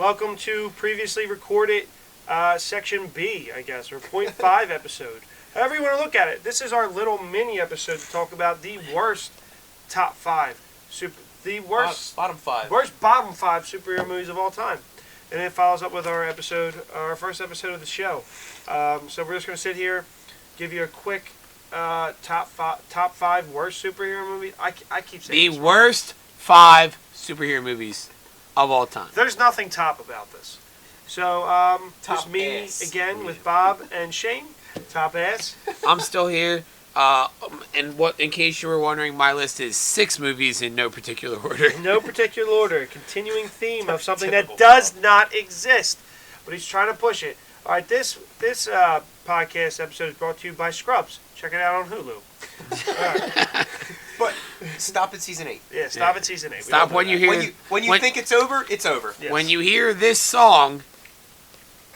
Welcome to previously recorded section B, I guess, or point 0.5 episode. However you want to look at it, this is our little mini episode to talk about the worst top 5 bottom five superhero movies of all time. And it follows up with our first episode of the show. So we're just going to sit here, give you a quick top 5 worst superhero movies. I keep saying the worst 5 superhero movies of all time. There's nothing top about this. So, just me ass. again with Bob and Shane. Top ass. I'm still here. In case you were wondering, my list is 6 movies in no particular order. No particular order. Continuing theme of something that does not exist. But he's trying to push it. All right, this podcast episode is brought to you by Scrubs. Check it out on Hulu. All right. But stop at season 8. Yeah, stop at season 8. Stop when you hear... When you think it's over, it's over. Yes. When you hear this song,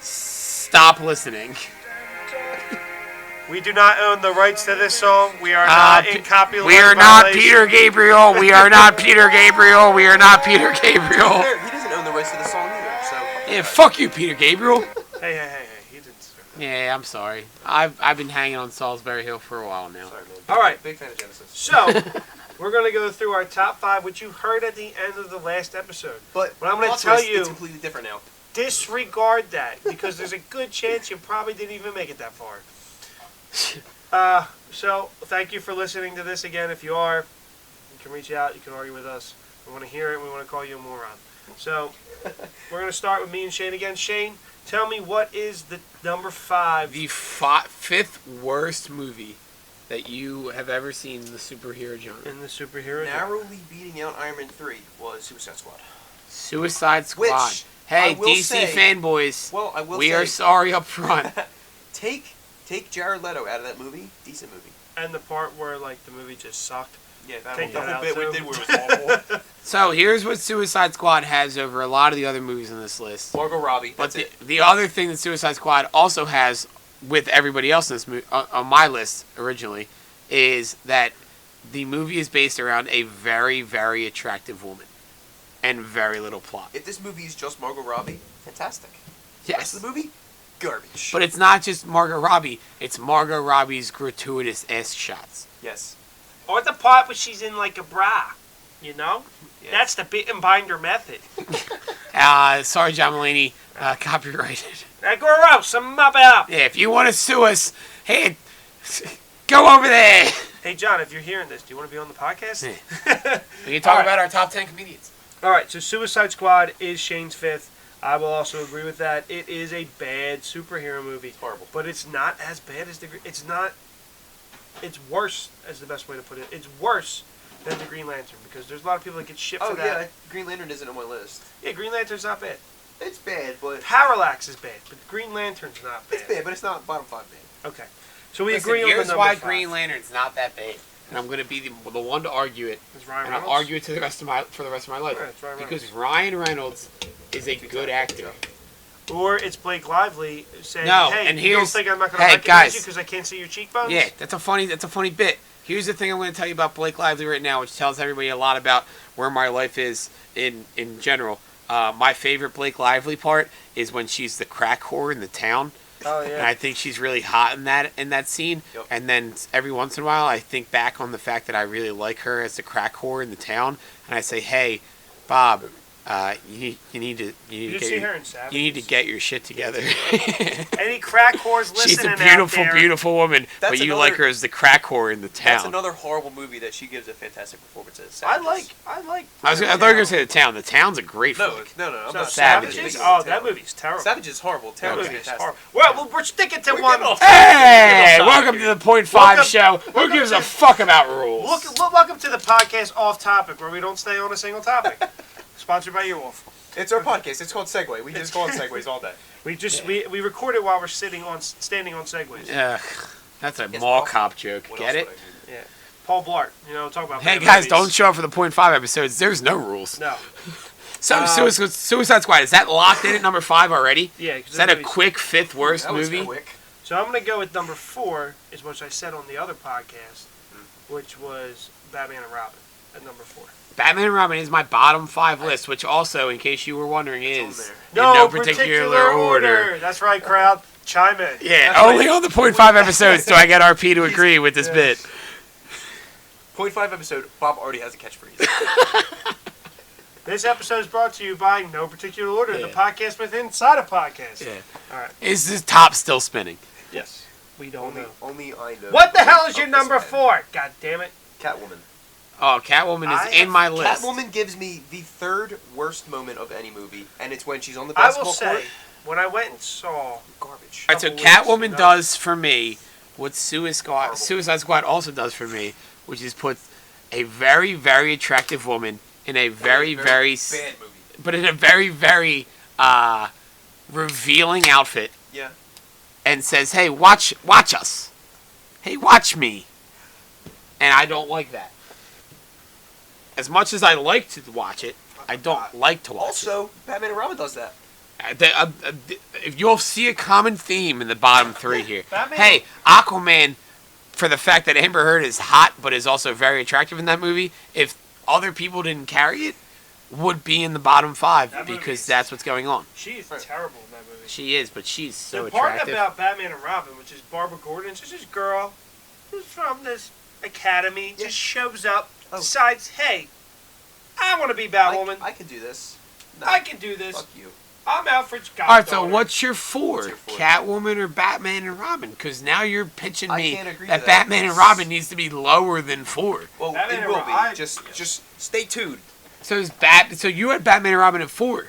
stop listening. We do not own the rights to this song. We are not in copyright We are not violation. Peter Gabriel. We are not Peter Gabriel. We are not Peter Gabriel. He doesn't own the rights to the song either, so... Yeah, fuck you, Peter Gabriel. Hey. He didn't. Yeah, I'm sorry. I've been hanging on Salisbury Hill for a while now. Sorry, man. All right. Big fan of Genesis. So, we're going to go through our top 5, which you heard at the end of the last episode. But I'm going to plot tell twist, you, it's completely different now. disregard that, because there's a good chance you probably didn't even make it that far. So, thank you for listening to this again. If you are, you can reach out, you can argue with us. We want to hear it, we want to call you a moron. So, we're going to start with me and Shane again. Shane, tell me what is the number 5? The 5th worst movie that you have ever seen in the superhero genre. In the superhero genre. Narrowly beating out Iron Man 3 was Suicide Squad. Suicide Squad. Which, Hey, I will DC say- fanboys, Well, I will we say... are sorry up front. Take Jared Leto out of that movie. Decent movie. And the part where, like, the movie just sucked. Yeah, that Take whole, that the out, whole bit too. we did where it was awful. So here's what Suicide Squad has over a lot of the other movies on this list. Margot Robbie, But that's it. the other thing that Suicide Squad also has with everybody else in this on my list originally is that the movie is based around a very, very attractive woman and very little plot. If this movie is just Margot Robbie, fantastic. The Yes. rest of the movie, garbage. But it's not just Margot Robbie. It's Margot Robbie's gratuitous ass shots. Yes. Or the part where she's in, like, a bra. You know? Yes. That's the bit and binder method. Sorry, John Mulaney. Copyrighted. Now, gross, mop it up. Yeah, if you want to sue us, hey, go over there. Hey, John, if you're hearing this, do you want to be on the podcast? We can talk All right. about our top 10 comedians. All right, so Suicide Squad is Shane's 5th. I will also agree with that. It is a bad superhero movie. It's horrible. But it's not as bad as it's worse, as the best way to put it. It's worse than the Green Lantern, because there's a lot of people that get shit for Oh, that. yeah, Green Lantern isn't on my list. Yeah, Green Lantern's not bad. It's bad, but... Parallax is bad, but Green Lantern's not bad. It's bad, but it's not bottom 5 bad. Okay. So we Listen, agree on the here's number why 5. Green Lantern's not that bad. And I'm going to be the one to argue it. Is Ryan And I'll Reynolds? argue it for the rest of my life. Right, it's Ryan Because Ryan Reynolds is a good actor. Or it's Blake Lively saying, No, hey, and you don't here's- think I'm not going to hey, recognize guys. you because I can't see your cheekbones? Yeah, that's a funny bit. Here's the thing I'm going to tell you about Blake Lively right now, which tells everybody a lot about where my life is in general. My favorite Blake Lively part is when she's the crack whore in the town. Oh, And yeah. I think she's really hot in that scene. Yep. And then every once in a while, I think back on the fact that I really like her as the crack whore in the town, and I say, "Hey, Bob, you need to get your shit together." Any crack whores She's listening a beautiful, out there, beautiful woman, That's but you another- like her as the crack whore in the That's town. another horrible movie that she gives a fantastic performance in. I Savages. like. I thought you were going to say the town. The town's a great No, flick. I'm So not. Savages? Savages. Oh, that movie's terrible. Savages is horrible. That Town is movie is fantastic. horrible. Well, we're sticking to We're one. getting off- Hey, Welcome welcome to the Point 5 show. Who gives a fuck about rules? Welcome to the podcast off topic, where we don't stay on a single topic. Sponsored by Earwolf. It's our podcast. It's called Segway. We just go on Segways all day. We record it while we're standing on segways. Ugh, that's a Yes, mall Paul. cop joke. What Get else it? would I do? Yeah. Paul Blart. Talk about. Hey bad guys, movies. don't show up for the Point 5 episodes. There's no rules. No. So Suicide Squad, is that locked in at number 5 already? Yeah. 'cause Is that a movie's- quick 5th worst That was movie? quick. So I'm gonna go with number 4, is what I said on the other podcast, which was Batman and Robin at number 4. Batman and Robin is my bottom 5 list, which also, in case you were wondering, It's is on in No particular order. That's right, crowd. Chime in. Yeah, That's only right. on the .5 episodes do I get RP to agree with this Yeah. bit. .5 episode, Bob already has a catchphrase. This episode is brought to you by No Particular Order, Yeah. the podcast within inside a podcast. Yeah. All right. Is this top still spinning? Yes. We don't only, know. only I know. What the hell is of your this number man. 4? God damn it. Catwoman. Oh, Catwoman I is in my list. Catwoman gives me the third worst moment of any movie, and it's when she's on the I basketball will say, court. when I went and saw Garbage. All right, so couple weeks Catwoman ago. does for me what Suicide Horrible. Squad also does for me, which is put a very, very attractive woman in a very, very, bad movie. but in a very, very revealing outfit, Yeah. and says, "Hey, watch us. Hey, watch me." And I don't like that. As much as I like to watch it, I don't like to watch Also, Batman and Robin does that. it. If you'll see a common theme in the bottom 3 here. Batman- Hey, Aquaman, for the fact that Amber Heard is hot but is also very attractive in that movie, if other people didn't carry it, would be in the bottom 5 That movie because is- that's what's going on. She's Right. terrible in that movie. She is, but she's so the part attractive. about Batman and Robin, which is Barbara Gordon, she's this girl who's from this academy, Yeah. just shows up, Oh. decides, hey, I want to be Batwoman. I can do this. No. I can do this. Fuck you. I'm Alfred's goddaughter. All right, so what's your 4? What's your 4? Catwoman or Batman and Robin? Because now you're pitching I me can't agree that to that. Batman and Robin needs to be lower than 4. Well, Batman it and will Robin, be. I- Just stay tuned. So So you had Batman and Robin at 4.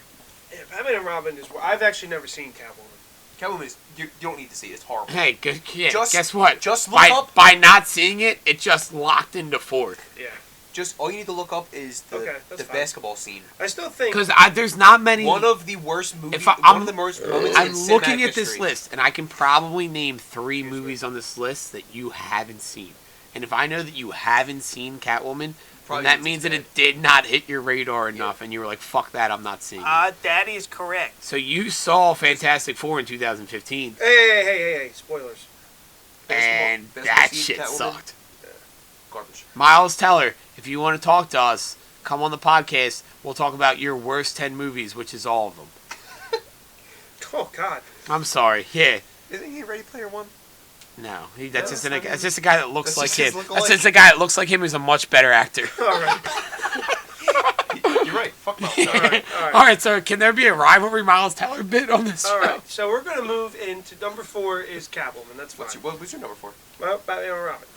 Yeah, Batman and Robin is. I've actually never seen Catwoman. Catwoman is. You don't need to see it. It's horrible. Hey, yeah, Just- guess what? just look up- by not seeing it, it just locked into 4. Yeah, Just all you need to look up is the, Okay, that's the fine. basketball scene. I still think. Because there's not many. One of the worst movies. If I- one I'm- of the worst moments I'm in looking cinematic at this history. list, and I can probably name 3 Excuse me. movies on this list that you haven't seen. And if I know that you haven't seen Catwoman, Probably then that means means that it's it did not hit your radar enough, and you were like, "Fuck that, I'm not seeing it." That is correct. So you saw Fantastic Four in 2015, Hey! Spoilers. and basketball that scene, shit Catwoman. sucked. Garbage. Miles Teller, if you want to talk to us, come on the podcast. We'll talk about your worst 10 movies, which is all of them. Oh God. I'm sorry. Yeah. Isn't he Ready Player One? No, that's No, just that's a guy that looks that's like just him. his That's look-alike. just a guy that looks like him who's a much better actor. All right. You're right. Fuck Miles. All right. All right, so can there be a rivalry Miles Teller bit on this All show? right. So we're gonna move into number 4 is Catwoman. That's fine. What's your number 4? Well, Batman and Robin.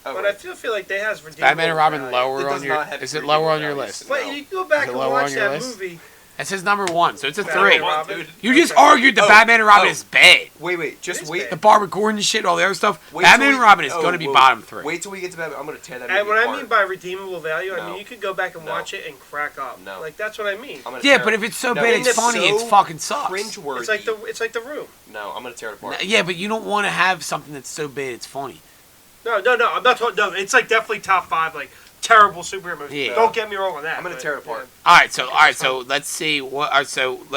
Oh, But right. I feel like they has redeemable Batman and Robin value. It lower does on your. not have Is it redeemable lower on your values. list? But you go back Is it and lower on watch your that list? movie. It says number 1, so it's a Batman 3. and Robin. dude. You just Okay. argued that Oh, Batman and Robin oh. is bad. Wait. Just It's wait. bad. The Barbara Gordon shit, all the other stuff. Wait Batman till and Robin is oh, going to be whoa. bottom 3. Wait till we get to Batman. I'm going to tear that And movie what I apart. mean by redeemable value, I No. mean you could go back and No. watch it and crack up. No. Like that's what I mean. I'm gonna Yeah, tear but it- if it's so No, bad it's it's funny, so it fucking sucks. cringeworthy. It's like the Room. No, I'm going to tear it apart. Yeah, but you don't want to have something that's so bad it's funny. No. I'm not talking. No, it's like definitely top 5 like terrible superhero movies. Yeah. Don't get me wrong on that. I'm gonna but, tear it apart. All right, so let's see what. All right, so What's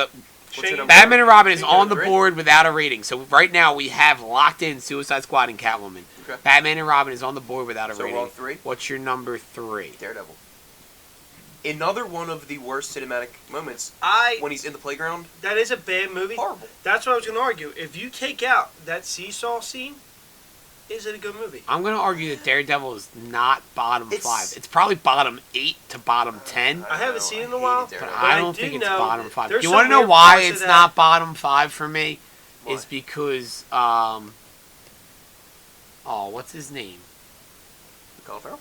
your Shane- number? Batman and Robin is Shane, on the number board without a rating. So right now we have locked in Suicide Squad and Catwoman. Okay. Batman and Robin is on the board without a So rating. we're on 3? What's your number 3? Daredevil. Another one of the worst cinematic moments when he's in the playground. That is a bad movie. Horrible. That's what I was going to argue. If you take out that seesaw scene, is it a good movie? I'm going to argue that Daredevil is not bottom It's- 5. It's probably bottom 8 to bottom 10. I haven't seen it in a while, But But I I don't do think it's know bottom 5. there's You some want to know weird why parts of it's that- not bottom 5 for me? Why? Is because, what's his name? Colin Farrell?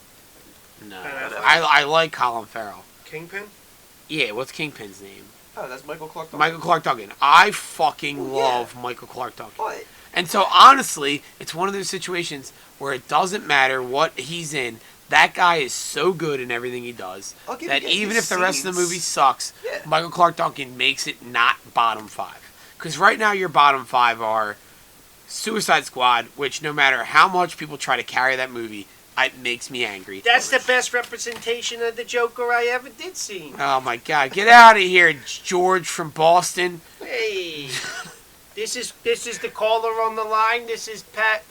No. Ben Affleck? I like Colin Farrell. Kingpin? Yeah, what's Kingpin's name? Oh, that's Michael Clark Duncan. Michael Clark Duncan. I fucking Well, yeah. love Michael Clark Duncan. But And so honestly, it's one of those situations where it doesn't matter what he's in. That guy is so good in everything he does I'll give that you even his if the rest of the scenes. movie sucks, Yeah. Michael Clark Duncan makes it not bottom 5. Because right now your bottom 5 are Suicide Squad, which no matter how much people try to carry that movie, it makes me angry. That's the best representation of the Joker I ever did see. Oh my God! Get out of here, George from Boston. Hey, this is the caller on the line. This is Pat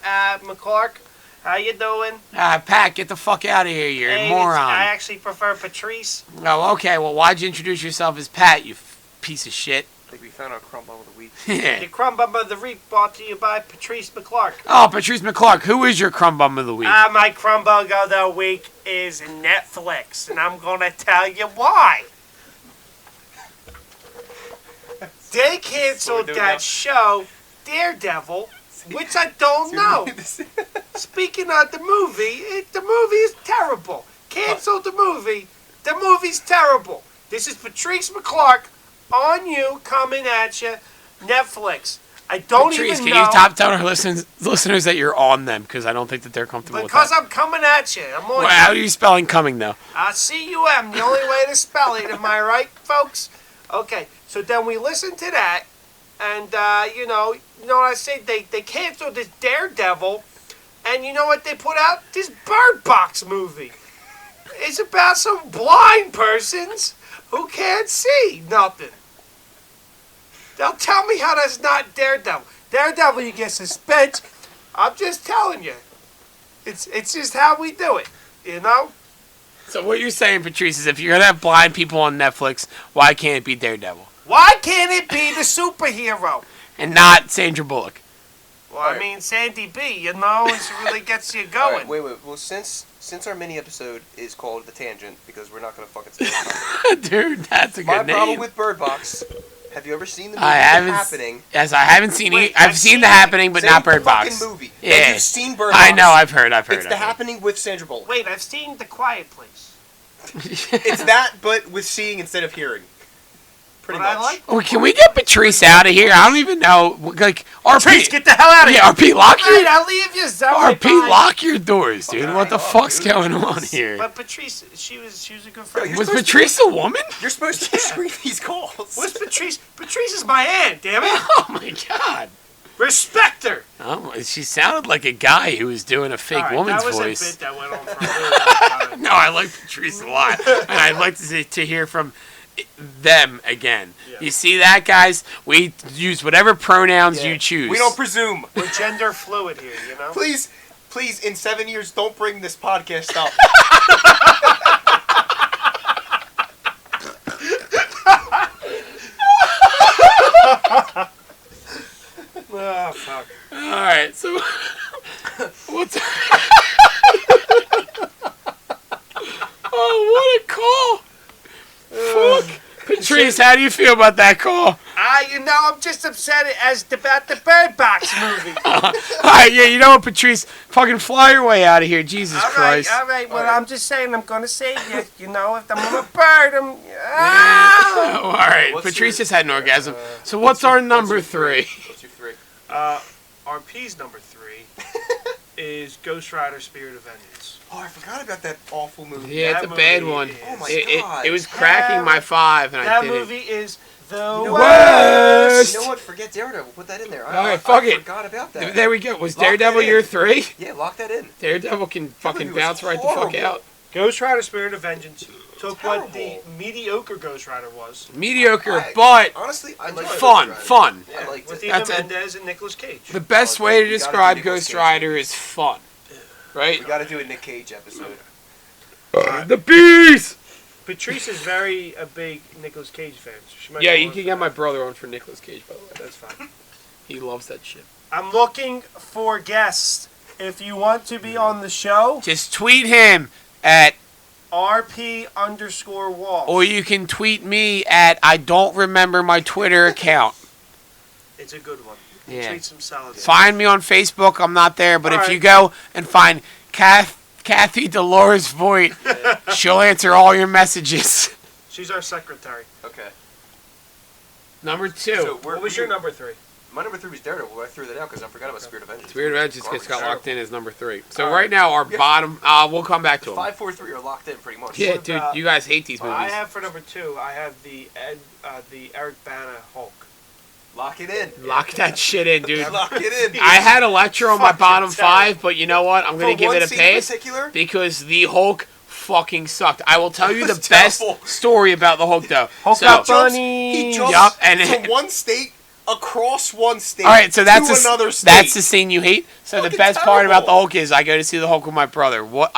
McClark, How you doing? Pat, get the fuck out of here, you're Hey, a moron. I actually prefer Patrice. Oh, okay, well, why'd you introduce yourself as Pat, you piece of shit? I think we found our crumb bum of the week. The Crumb Bum of the Week brought to you by Patrice McClark. Oh, Patrice McClark, who is your crumb bum of the week? My Crumb Bum of the Week is Netflix, and I'm going to tell you why. They canceled doing that now. show, Daredevil, which I don't know. Speaking of the movie, the movie is terrible. Canceled the movie. The movie's terrible. This is Patrice McClark on you, coming at you, Netflix. I don't Patrice, even can know. you top tell our listeners that you're on them, because I don't think that they're comfortable with Because that. I'm coming at you. I'm on Well, how are you spelling coming, though? C-U-M, the only way to spell it. Am I right, folks? Okay, so then we listened to that, and, you know what I say? They canceled this Daredevil, and you know what they put out? This Bird Box movie. It's about some blind persons who can't see nothing. Now tell me how that's not Daredevil. Daredevil, you get suspense. I'm just telling you. It's just how we do it, you know? So what you're saying, Patrice, is if you're going to have blind people on Netflix, why can't it be Daredevil? Why can't it be the superhero? And not Sandra Bullock? Well, I mean, Sandy B, you know, it really gets you All going. right, wait. Well, since our mini episode is called The Tangent, because we're not going to fucking say it. Dude, that's a My good name. problem with Bird Box, have you ever seen the movie I The haven't Happening? Yes, I haven't seen Wait, it. I've I've seen seen The it. Happening, but Same not Bird Box. fucking movie. Yeah. And you've seen Bird Box. I know, I've heard. It's The Happening with Sandra Bullock. Wait, I've seen The Quiet Place. It's that, but with seeing instead of hearing. Pretty But much. I like Oh, can we get Patrice out of here? I don't even know. Like, Patrice, RP. get the hell out of here. Yeah, RP, lock All right, your I'll leave you. Sorry, RP, bye. lock your doors, dude. Fucking What the hang up, fuck's dude. going on here? But Patrice, she was a good friend. You're Was supposed to- Patrice a woman? You're supposed to screen these calls. What's Patrice? Patrice is my aunt, damn it. Oh my god. Respect her. Oh, she sounded like a guy who was doing a fake All right, woman's that was voice. a bit that went on for a really long time. No, I like Patrice a lot, and I'd like to hear from them again. Yeah. You see that, guys? We use whatever pronouns Yeah. you choose. We don't presume. We're gender fluid here, you know? Please, in 7 years, don't bring this podcast up. Oh, fuck. All right, so what's? Oh, what a call! Fuck, Patrice, how do you feel about that call? I'm just upset about the Bird Box movie. All right, yeah, you know what, Patrice? Fucking fly your way out of here, Jesus Christ! All right. Well, All right. I'm just saying I'm going to save you. You know, if I'm a bird, I'm... Ah! All right, What's Patrice your- just had an orgasm. So what's our number three? What's your three? RP's number 3 is Ghost Rider Spirit of Vengeance. Oh, I forgot about that awful movie. Yeah, it's That a bad movie one. is- Oh my It God. was cracking my 5, and I That didn't. movie is the know worst. You know what? Forget Daredevil. Put that in there. All right, fuck I it. forgot about that. There we go. Was Lock Daredevil that in. your 3? Yeah, lock that in. Daredevil can fucking movie was bounce right the fuck horrible. out. Ghost Rider Spirit of Vengeance took what the Terrible. mediocre Ghost Rider was, Mediocre, I- but Honestly, I like fun. Fun. I liked with it. Eva That's it. Mendes and Nicolas Cage. The best Oh, way to you gotta describe do Nicolas Ghost Cage. Rider is fun. Right? We got to do a Nick Cage episode. The Beast! Patrice is a big Nicolas Cage fan. So she might Yeah, go you on can for get my that. brother on for Nicolas Cage, by the way. That's fine. He loves that shit. I'm looking for guests. If you want to be on the show, Just tweet him at, RP_Wall. or you can tweet me at, I don't remember my Twitter account. It's a good one. Yeah. Treat some salad. Find me on Facebook. I'm not there, but if Alright. you go and find Kathy Dolores Voigt, she'll answer all your messages. She's our secretary. Okay. Number 2. So What was your number 3? My number 3 was Daredevil. I threw that out because I forgot about Spirit of Vengeance. Spirit of Vengeance Garbage. got locked in as number 3. So Alright. right now, our Yeah. bottom, we'll come back to The them. 5, 4, 3 are locked in pretty much. Yeah, What dude, about- you guys hate these movies. I have for number 2. I have the Eric Bana Hulk. Lock it in. Lock that shit in, dude. Lock it in. I had Electro on my Fucking bottom terrible. 5, but you know what? I'm going For to give one it a scene in pass particular, because the Hulk fucking sucked. I will tell you the was best terrible. story about the Hulk, though. Hulk So, up, jumps- bunny. he jumps Yup, and to one state across one state. All right, so to another state. that's the scene you hate. So the Fucking best part about the terrible. Hulk is I go to see the Hulk with my brother. What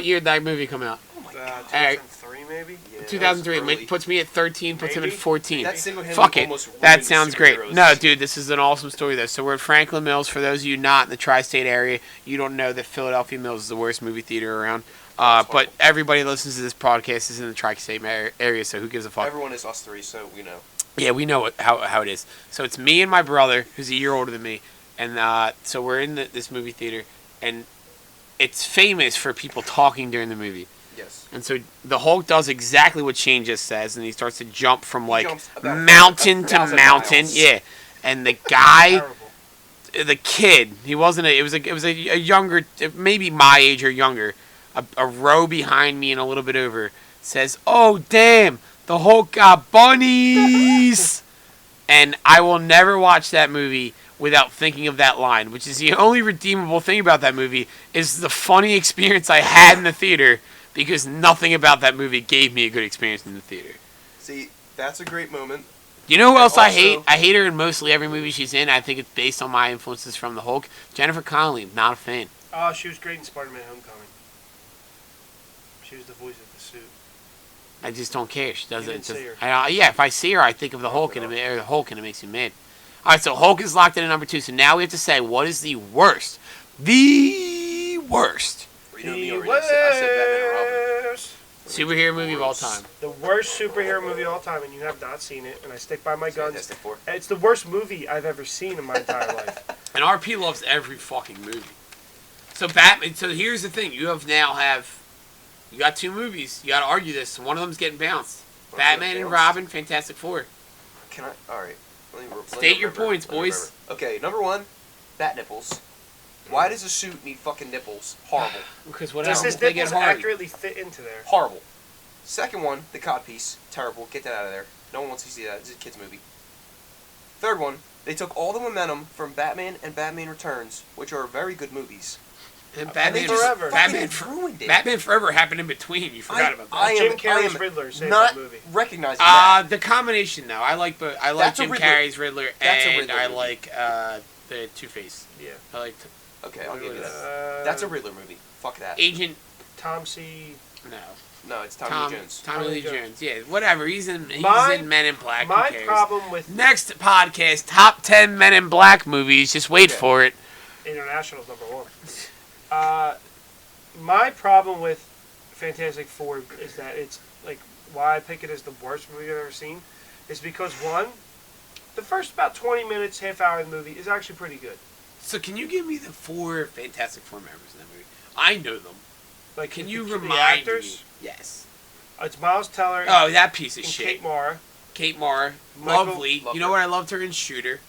year did that movie come out? Oh my Uh, god. 2003 maybe. Yeah, that was 2003. early. Puts me at 13. Puts him at Maybe. 14. That single-handedly Fuck it. almost ruined That the sounds great. superheroes. No, dude, this is an awesome story though. So we're at Franklin Mills. For those of you not in the tri-state area, you don't know that Philadelphia Mills is the worst movie theater around. That's But everybody that listens to this podcast is in the tri-state area, so who gives a fuck? Everyone is us three, so we know. Yeah, we know how it is. So it's me and my brother, who's a year older than me, and so we're in this movie theater, and it's famous for people talking during the movie. Yes. And so the Hulk does exactly what Shane just says, and he starts to jump from like jumps about mountain to 1,000 mountain. miles. Yeah, and the guy, Terrible. the kid, he wasn't. It was a younger, maybe my age or younger, a row behind me and a little bit over, says, "Oh damn, the Hulk got bunnies," and I will never watch that movie without thinking of that line, which is the only redeemable thing about that movie is the funny experience I had in the theater because nothing about that movie gave me a good experience in the theater. See, that's a great moment. You know who else I Also- hate? I hate her in mostly every movie she's in. I think it's based on my influences from the Hulk. Jennifer Connelly, not a fan. Oh, she was great in Spider-Man: Homecoming. She was the voice of the suit. I just don't care. She does You it. didn't see her. Yeah, if I see her, I think of the Hulk and it makes me mad. All right, so Hulk is locked in at number 2. So now we have to say what is the worst. The worst You know me already. I said Batman and Robin. worst. superhero movie of all time. The worst superhero movie of all time, and you have not seen it, and I stick by my guns. Fantastic Four. It's the worst movie I've ever seen in my entire life. And RP loves every fucking movie. So Batman. So here's the thing: you got 2 movies. You got to argue this. One of them's getting bounced. Batman and Robin, Fantastic Four. Can I? All right. Let me State your remember. points, Let me boys. remember. Okay, number 1, bat nipples. Why does a suit need fucking nipples? Horrible. Because what Does else? his They get nipples hard. accurately fit into there? Horrible. Second one, the codpiece. Terrible. Get that out of there. No one wants to see that. It's a kid's movie. Third one, they took all the momentum from Batman and Batman Returns, which are very good movies. And they Batman just Forever. fucking ruined it. Batman Forever happened in between. You forgot about that. I Jim am Carrey's Riddler saved not that movie. recognizing that. The combination though, I like That's a Jim Riddler. Carrey's Riddler, That's a and Riddler I movie. like the Two-Face. Yeah. I like Okay, I'll give you that. Uh, That's a Riddler movie. Fuck that. Agent. Tom C. No, No, it's Tommy Lee Jones. Tommy Lee Tommy Jones. Yeah, whatever. He's in My- Men in Black. My Who cares? problem with Next podcast, top 10 Men in Black movies. Just wait Okay. for it. International's number 1. My problem with Fantastic Four is that it's like why I pick it as the worst movie I've ever seen is because one, the first about 20 minutes, half hour of the movie is actually pretty good. So can you give me the 4 Fantastic Four members in that movie? I know them. Like Can the- you the remind actors? me? Yes. It's Miles Teller Oh, that piece of and shit. Kate Mara. Kate Mara, Michael- lovely. Love You know her. what? I loved her in Shooter.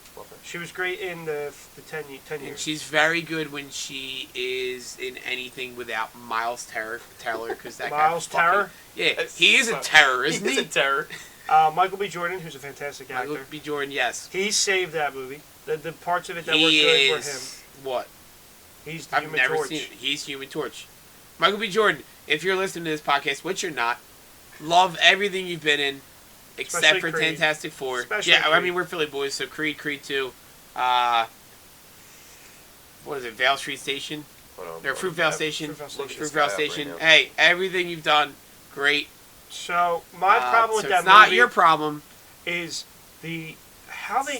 She was great in the 10 And years. she's very good when she is in anything without Miles Teller, because that Miles guy fucking- Teller? Yeah, he is a terror, isn't he? He's a terror. Michael B. Jordan, who's a fantastic Michael actor. B. Jordan, yes. He saved that movie. The parts of it that He were good were him. is what? He's the I've Human never Torch. seen it. He's Human Torch. Michael B. Jordan, if you're listening to this podcast, which you're not, love everything you've been in, except Especially for Creed. Fantastic Four. Especially Yeah, I Creed. mean we're Philly boys, so Creed 2. What is it? Vale Street Station Hold on. or Fruitvale Station? Fruitvale Station. Fruitvale Station. Hey, everything you've done, great. So my problem with so that it's not movie your problem. is how they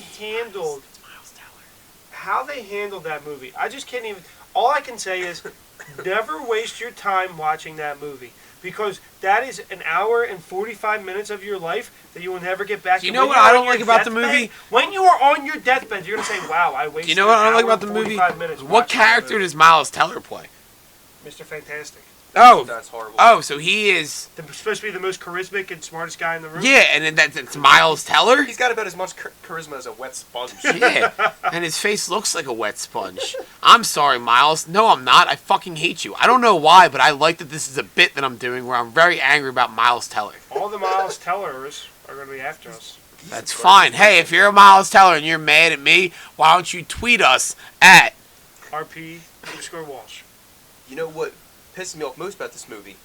handled that movie. I just can't even. All I can say is, never waste your time watching that movie because that is an hour and 45 minutes of your life that you will never get back. Do you And know when what you're I on don't your like about the deathbed- movie? When you are on your deathbed, you're gonna say, "Wow, I wasted." You know what I don't like an about hour the and movie? 45 minutes What watching that character movie. does Miles Teller play? Mr. Fantastic? Oh, That's horrible. oh, so he is. Supposed to be the most charismatic and smartest guy in the room. Yeah, and then that's Miles Teller. He's got about as much charisma as a wet sponge. Yeah, and his face looks like a wet sponge. I'm sorry, Miles. No, I'm not. I fucking hate you. I don't know why, but I like that this is a bit that I'm doing where I'm very angry about Miles Teller. All the Miles Tellers are gonna be after us. That's fine. Hey, if you're a Miles Teller and you're mad at me, why don't you tweet us at RP_Walsh. You know what pisses me off most about this movie?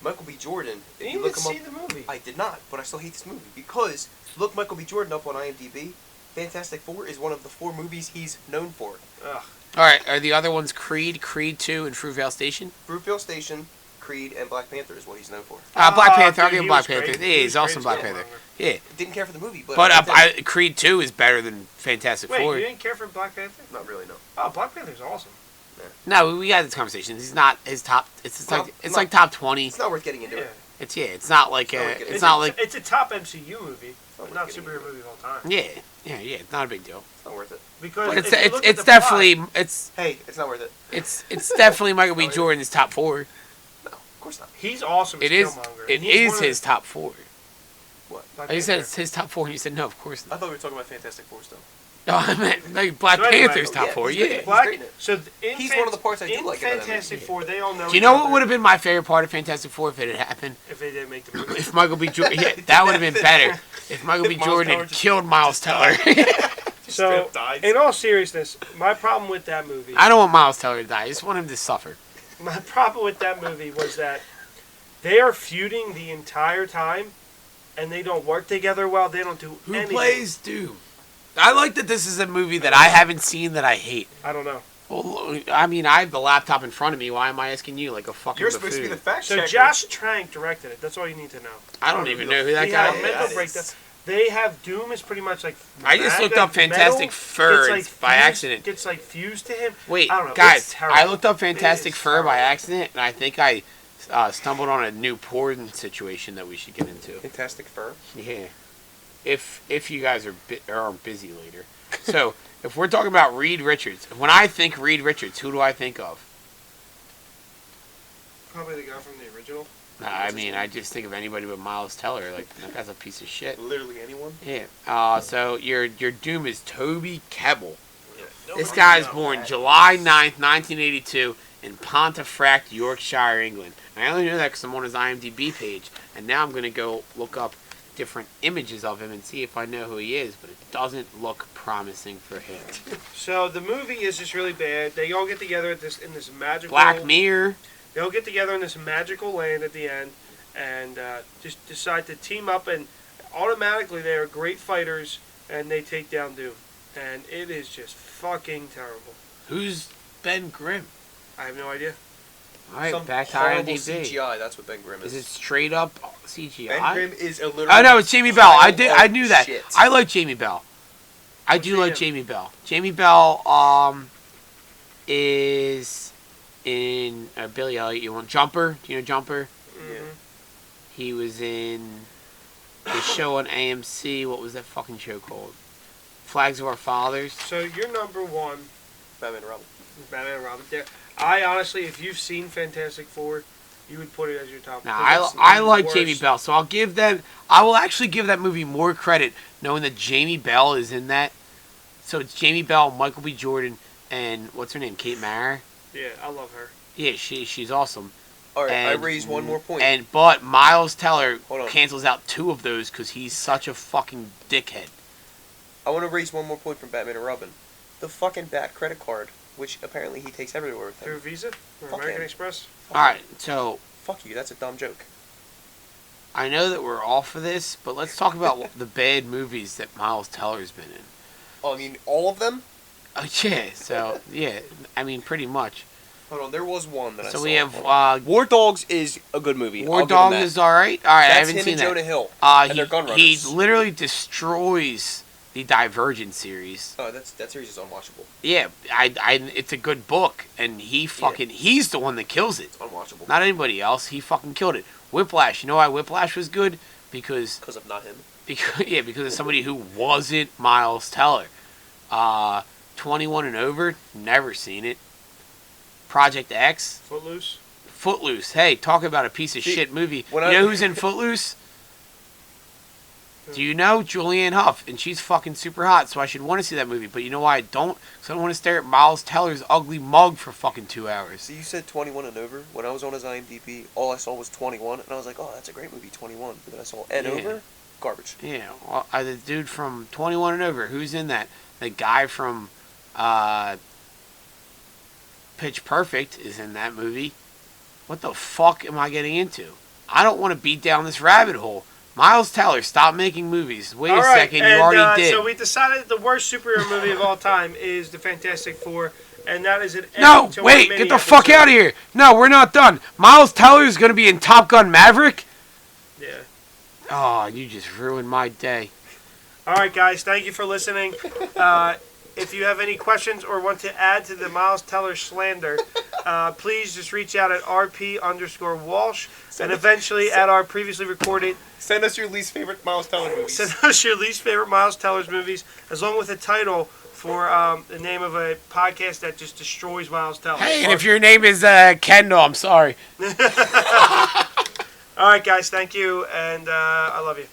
Michael B. Jordan. If You you didn't look even him see up, the movie. I did not, but I still hate this movie because Look Michael B. Jordan up on IMDb. Fantastic Four is one of the 4 movies he's known for. Ugh. All right, are the other ones Creed, Creed 2, and Fruitvale Station? Fruitvale Station, Creed, and Black Panther is what he's known for. Black Panther, I'll dude, give he Black was Panther. great. Yeah, He he's was awesome, great Black as Panther. Killmonger. Yeah, Didn't care for the movie, but Creed 2 is better than Fantastic Wait, Four. you didn't care for Black Panther? not really, no. Oh, Black Panther's awesome. No, we had this conversation. He's not his top. It's Well, like it's not- like top 20. It's not worth getting into Yeah. it. It's not like not a, like it. it's not like it's a top MCU movie, not but not worth getting superhero into it. movie of all time. yeah. It's not a big deal. It's not worth it. Because But if you look at it's the plot- definitely it's Hey, it's not worth it. it's definitely Michael B. Oh, yeah. Jordan's top 4. No, of course not. he's awesome. As It is Killmonger. it And he's is one of his top 4. What? Black You said Panther. it's his top 4, and you said no, of course I not. thought we were talking about Fantastic Four still. No, I meant like Black So anyway, Panther's top yeah, 4. he's Yeah. great. Black. great in it. So He's one of the parts I do in like about that Fantastic movie. Four, they all know. Do you know what would have been my favorite part of Fantastic Four if it had happened? if they didn't make the movie? If Michael B. Jordan, yeah, that would have been better. If Michael B. If Miles Jordan Teller had just- killed Miles Teller. So, died. in all seriousness, my problem with that movie, I don't want Miles Teller to die. I just want him to suffer. my problem with that movie was that they are feuding the entire time, and they don't work together well. They don't do Who anything. plays Doom? I like that this is a movie that I haven't seen that I hate. I don't know. Well, I mean, I have the laptop in front of me. Why am I asking you like a fucking You're supposed to be buffoon? the fact So checker. Josh Trank directed it. That's all you need to know. I don't even know who that He guy had a is. mental is. breakdown. They have Doom is pretty much like. I just looked up metal, Fantastic Fur gets, by fused- accident. Gets like fused to him. Wait, I don't know. guys, It's terrible. I looked up Fantastic It is Fur by terrible. accident, and I think I stumbled on a new porn situation that we should get into. Fantastic Fur. Yeah, if you guys are busy later. So if we're talking about Reed Richards, when I think Reed Richards, who do I think of? Probably the guy from the original. I mean, I just think of anybody but Miles Teller. Like that guy's a piece of shit. Literally anyone. Yeah. So your Doom is Toby Kebbell. This Nobody guy's knows born that. July 9th, 1982 in Pontefract, Yorkshire, England. And I only know that because I'm on his IMDb page. And now I'm going to go look up different images of him and see if I know who he is. But it doesn't look promising for him. So the movie is just really bad. They all get together at this in this magical. Black Mirror. They all get together in this magical land at the end, and just decide to team up. And automatically, they are great fighters, and they take down Doom. And it is just fucking terrible. Who's Ben Grimm? I have no idea. All right, Some back to horrible IMDb. CGI. That's what Ben Grimm Is is. it straight up CGI? Ben Grimm is a literal. Oh no, it's Jamie Bell. I pile I of knew that. shit. I like Jamie Bell. I What's do he like in? Jamie Bell. Jamie Bell is in Billy Elliot. You want Jumper? Do you know Jumper? Mhm. He was in the show on AMC. What was that fucking show called? Flags of Our Fathers. So your number one Batman and Robin. is Batman and Robin. There, I honestly, if you've seen Fantastic Four, you would put it as your top. Now because it's I the like worst. Jamie Bell, so I'll give them. I will actually give that movie more credit, knowing that Jamie Bell is in that. So it's Jamie Bell, Michael B. Jordan, and what's her name, Kate Mara. Yeah, I love her. Yeah, she's awesome. All right, I And- raise one more point. But Miles Teller Hold on. cancels out 2 of those because he's such a fucking dickhead. I want to raise one more point from Batman and Robin. The fucking Bat credit card, which apparently he takes everywhere with Through him. Visa or Fuck American him. Express. All right, so Fuck you. That's a dumb joke. I know that we're all for this, but let's talk about the bad movies that Miles Teller's been in. Oh, I mean, all of them. Oh yeah, so yeah, I mean pretty much. Hold on, there was one that I saw. So we have Hold on. War Dogs is a good movie. War I'll give him Dogs that. is all right. All right, I That's haven't him seen and that. Jonah Hill. And they're gun He runners. literally destroys the Divergent series. Oh, that series is unwatchable. Yeah, it's a good book, and he's the one that kills it. It's unwatchable. Not anybody else. He fucking killed it. Whiplash. You know why Whiplash was good? Because Because of not him. because of somebody who wasn't Miles Teller. 21 and Over. Never seen it. Project X. Footloose. Footloose. Hey, talk about a piece of See, shit movie. when You I- know who's in Footloose? Do you know Julianne Hough? And she's fucking super hot, so I should want to see that movie. But you know why I don't? Because I don't want to stare at Miles Teller's ugly mug for fucking 2 hours. So you said 21 and over. When I was on his IMDb, all I saw was 21, and I was like, oh, that's a great movie, 21. But then I saw and Yeah. over, garbage. Yeah, well, the dude from 21 and Over. Who's in that? The guy from Pitch Perfect is in that movie. What the fuck am I getting into? I don't want to beat down this rabbit hole. Miles Teller, stop making movies. Wait All a right, second, you and, already did. So we decided that the worst superhero movie of all time is The Fantastic Four, and that is an No, end to our wait, mini get the fuck episode. out of here. No, we're not done. Miles Teller is going to be in Top Gun Maverick? Yeah. Oh, you just ruined my day. All right, guys. Thank you for listening. If you have any questions or want to add to the Miles Teller slander, please just reach out at RP_Walsh and eventually at our previously recorded. Send us your least favorite Miles Teller movies. Send us your least favorite Miles Teller's movies, along with a title for the name of a podcast that just destroys Miles Teller. Hey, and if your name is Kendall, I'm sorry. All right, guys. Thank you, and I love you.